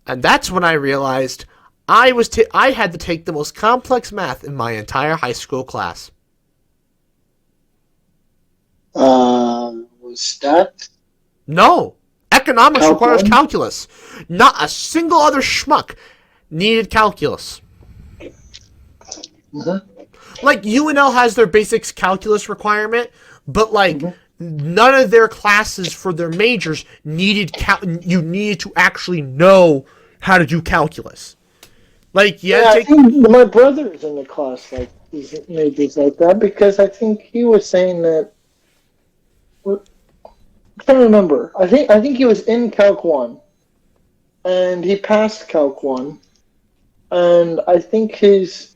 And that's when I realized I had to take the most complex math in my entire high school class. Was that No. Economics Calc requires 1? calculus. Not a single other schmuck needed calculus. Mm-hmm. Like, UNL has their basics calculus requirement, but, like, none of their classes for their majors needed you needed to actually know how to do calculus. Like, I think my brother is in the class like these majors like that because I think he was saying that. I'm trying to remember. I think he was in Calc 1, and he passed Calc 1, and I think his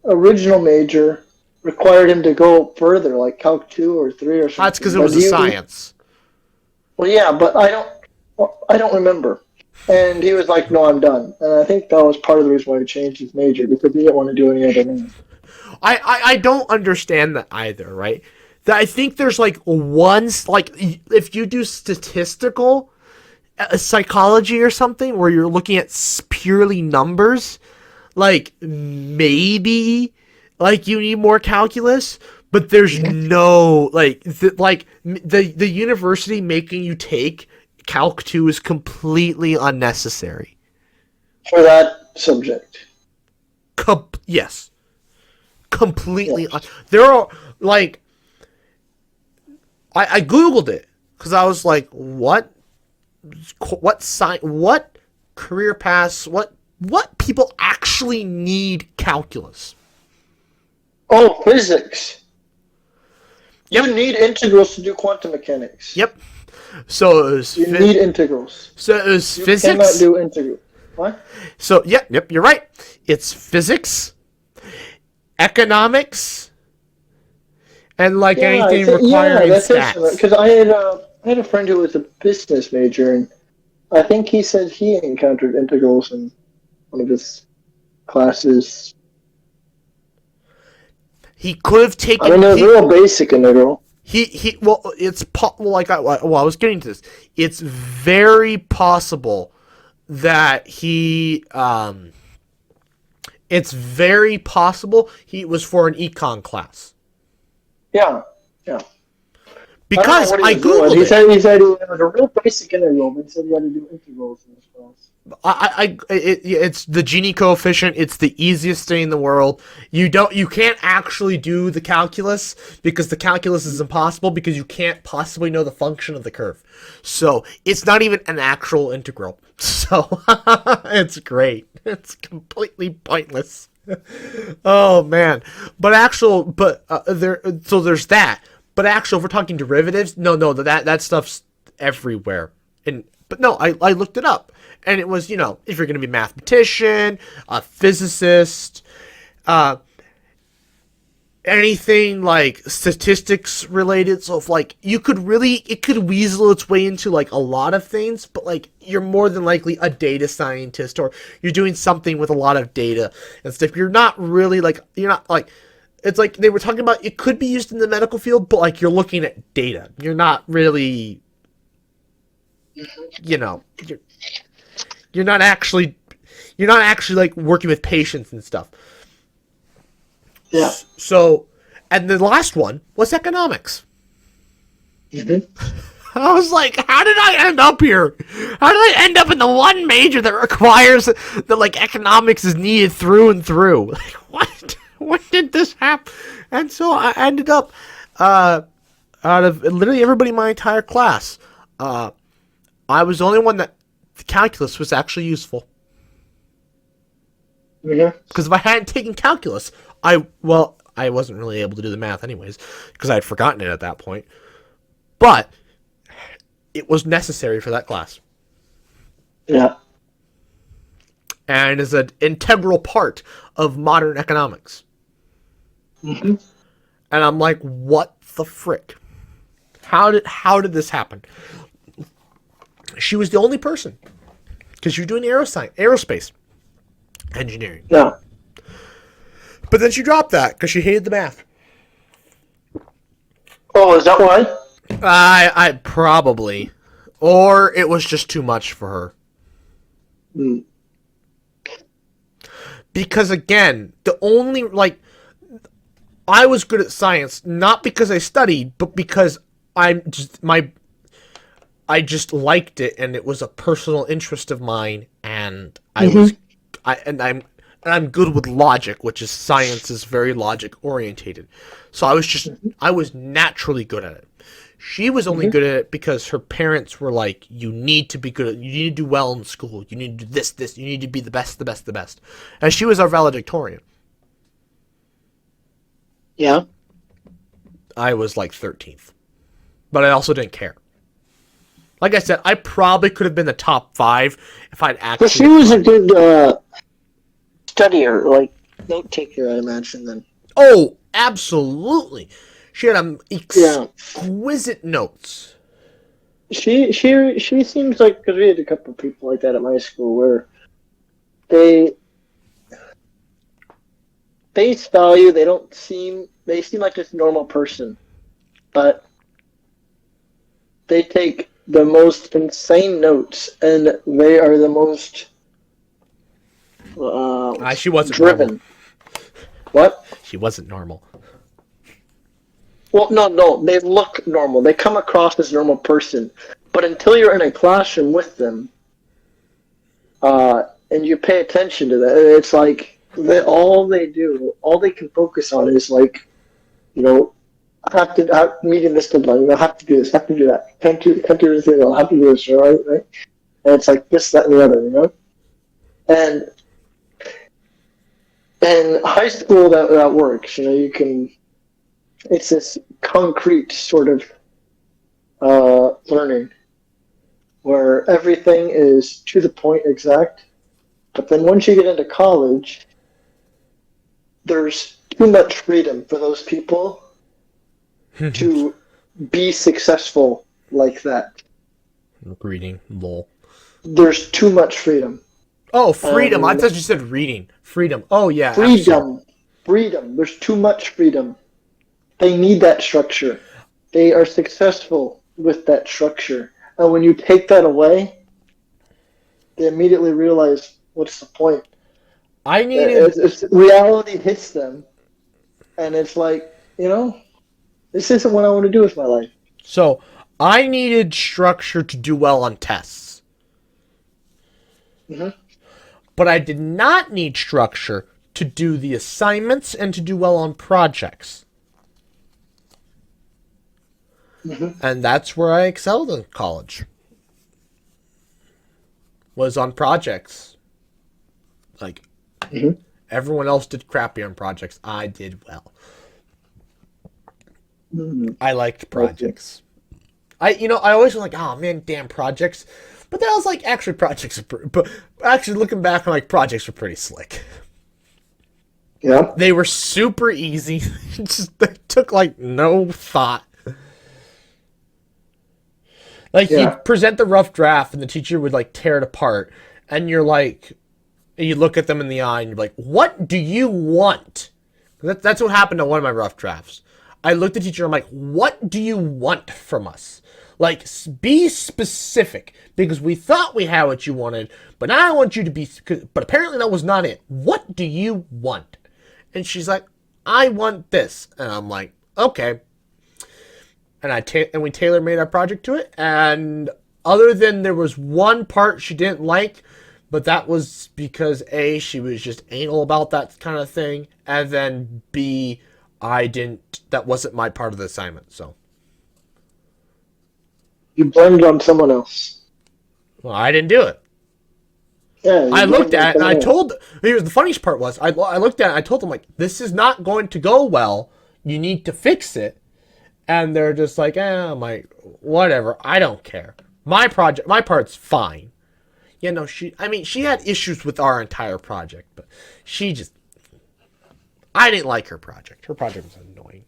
original major required him to go further, like Calc 2 or 3 or that's because something. it But was a science. well, yeah, but I don't remember. And he was like, "No, I'm done." And I think that was part of the reason why he changed his major because he didn't want to do any other thing. I don't understand that either, right? That I think there's like like if you do statistical psychology or something where you're looking at purely numbers, like maybe like you need more calculus, but there's no the university making you take Calc 2 is completely unnecessary. For that subject. Yes. Completely. Yes. There are, like, I Googled it because I was like, what career paths, what people actually need calculus? Oh, physics. Yep. You need integrals to do quantum mechanics. Yep. So it was You need integrals. So it was You physics. cannot do integrals. What? So yep, you're right. It's physics, economics, and like anything requiring stats. Because I had a friend who was a business major, and I think he said he encountered integrals in one of his classes. He could have taken. I mean, a real basic integral. I was getting to this. It's very possible that it's very possible he was for an econ class. Yeah. Because I googled it. He said it was a real basic integral, but he said he had to do integrals in this class. It's the Gini coefficient. It's the easiest thing in the world. You can't actually do the calculus because the calculus is impossible because you can't possibly know the function of the curve. So it's not even an actual integral. So it's great. It's completely pointless. Oh man. There's that. But actually, if we're talking derivatives, no, that stuff's everywhere. I looked it up. And it was, if you're going to be a mathematician, a physicist, anything like statistics related. So if it could weasel its way into like a lot of things, but like you're more than likely a data scientist or you're doing something with a lot of data and stuff. You're not really it's like they were talking about it could be used in the medical field, but like you're looking at data. You're not really, you're not actually like working with patients and stuff. Yeah. So, and the last one was economics. Mm-hmm. I was like, how did I end up here? How did I end up in the one major that requires that like economics is needed through and through? Like, what? When did this happen? And so I ended up, out of literally everybody in my entire class, I was the only one that the calculus was actually useful. Because if I hadn't taken calculus, I wasn't really able to do the math anyways, because I had forgotten it at that point. But it was necessary for that class. Yeah. And is an integral part of modern economics. Mm-hmm. And I'm like, what the frick? How did this happen? She was the only person. Because she was doing aerospace engineering. Yeah. But then she dropped that because she hated the math. Oh, is that why? I probably. Or it was just too much for her. Mm. Because again, the only I was good at science not because I studied, but because I just liked it and it was a personal interest of mine, and Mm-hmm. I'm good with logic, which is science is very logic orientated. So I was naturally good at it. She was only Mm-hmm. good at it because her parents were like, you need to be good, you need to do well in school, you need to do this, you need to be the best, the best, the best. And she was our valedictorian. Yeah. I was like 13th. But I also didn't care. Like I said, I probably could have been the top 5 if I'd But she actually was a tried. good studier, like note taker, I imagine. Then. Oh, absolutely. She had Yeah. exquisite notes. She seems like, because we had a couple of people like that at my school where they face value, they seem like just a normal person, but they take the most insane notes and they are the most She wasn't normal. driven. What? She wasn't normal. Well, no, they look normal. They come across as a normal person, but until you're in a classroom with them, and you pay attention to that, it's like all they can focus on is like, you know, I have meeting this deadline. I have to do this. Have to do that. Can't do anything. I'll have to do this. Right. And it's like this, that, and the other. And in high school, that works. You can. It's this concrete sort of learning where everything is to the point, exact. But then once you get into college, there's too much freedom for those people to be successful like that. Reading, lol. There's too much freedom. Oh, freedom. I thought you said reading. Freedom. Oh, yeah, absolutely. Freedom. There's too much freedom. They need that structure. They are successful with that structure. And when you take that away, they immediately realize, what's the point? I needed... Reality hits them, and it's like, this isn't what I want to do with my life. So, I needed structure to do well on tests. Mm-hmm. But I did not need structure to do the assignments and to do well on projects. Mm-hmm. And that's where I excelled in college. Was on projects. Like, Mm-hmm. everyone else did crappy on projects. I did well. Mm-hmm. I liked projects. I always was like, oh man, damn projects. But then I was like, actually, projects are but actually looking back, I'm like, projects were pretty slick. Yeah. They were super easy. They took like no thought. Like you'd present the rough draft and the teacher would like tear it apart, and you're like, and you look at them in the eye and you're like, what do you want? That's what happened to one of my rough drafts. I looked at the teacher and I'm like, what do you want from us? Like, be specific, because we thought we had what you wanted, but now I want you to be, but apparently that was not it. What do you want? And she's like, I want this. And I'm like, okay. And we tailor-made our project to it, and other than there was one part she didn't like, but that was because A, she was just anal about that kind of thing, and then B, that wasn't my part of the assignment, so. You blamed it on someone else. Well, I didn't do it. Yeah. I looked at it, and the funniest part was, I looked at it, and I told them, like, this is not going to go well, you need to fix it, and they're just like, I'm like, whatever, I don't care. My part's fine. She had issues with our entire project, but I didn't like her project. Her project was annoying.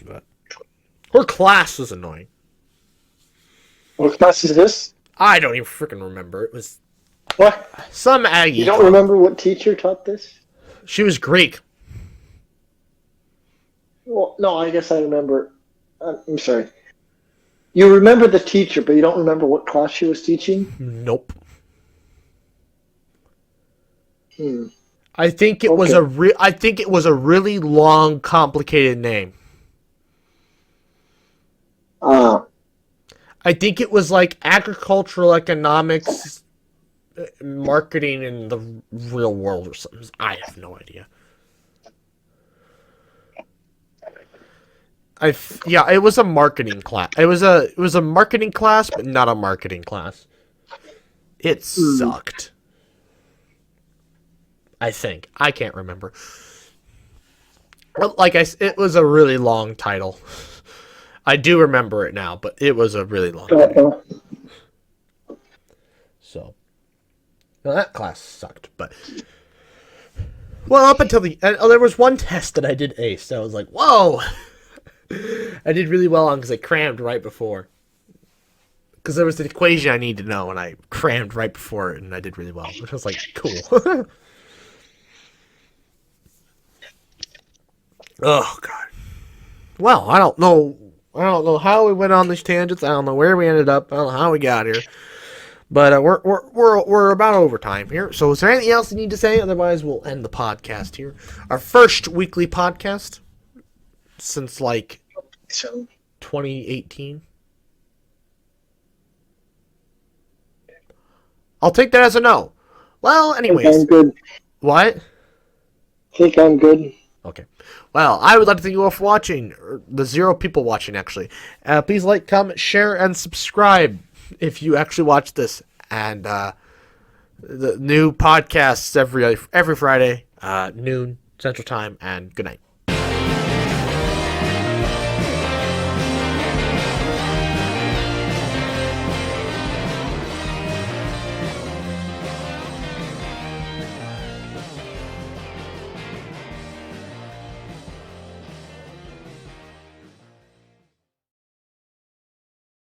But her class was annoying. What class is this? I don't even freaking remember. It was What? some Aggie. You don't remember what teacher taught this? She was Greek. Well, no, I guess I remember. I'm sorry. You remember the teacher, but you don't remember what class she was teaching? Nope. Hmm. I think it was a really long, complicated name. Ah. I think it was like agricultural economics, marketing in the real world or something. I have no idea. Yeah, it was a marketing class. It was a marketing class, but not a marketing class. It sucked. I think I can't remember. Well, it was a really long title. I do remember it now, but it was a really long title. So, well, that class sucked. But well, up until there was one test that I did ace. That I was like, whoa. I did really well on because I crammed right before. Because there was an equation I needed to know, and I crammed right before it, and I did really well. Which was like, cool. Oh, God. Well, I don't know how we went on these tangents. I don't know where we ended up. I don't know how we got here. But we're about over time here. So is there anything else you need to say? Otherwise, we'll end the podcast here. Our first weekly podcast since like 2018. I'll take that as a no. Well, anyways. I think I'm good. What? I think I'm good. Okay. Well, I would like to thank you all for watching. Or the 0 people watching, actually. Please like, comment, share, and subscribe if you actually watch this. And the new podcasts every Friday, noon Central Time. And good night.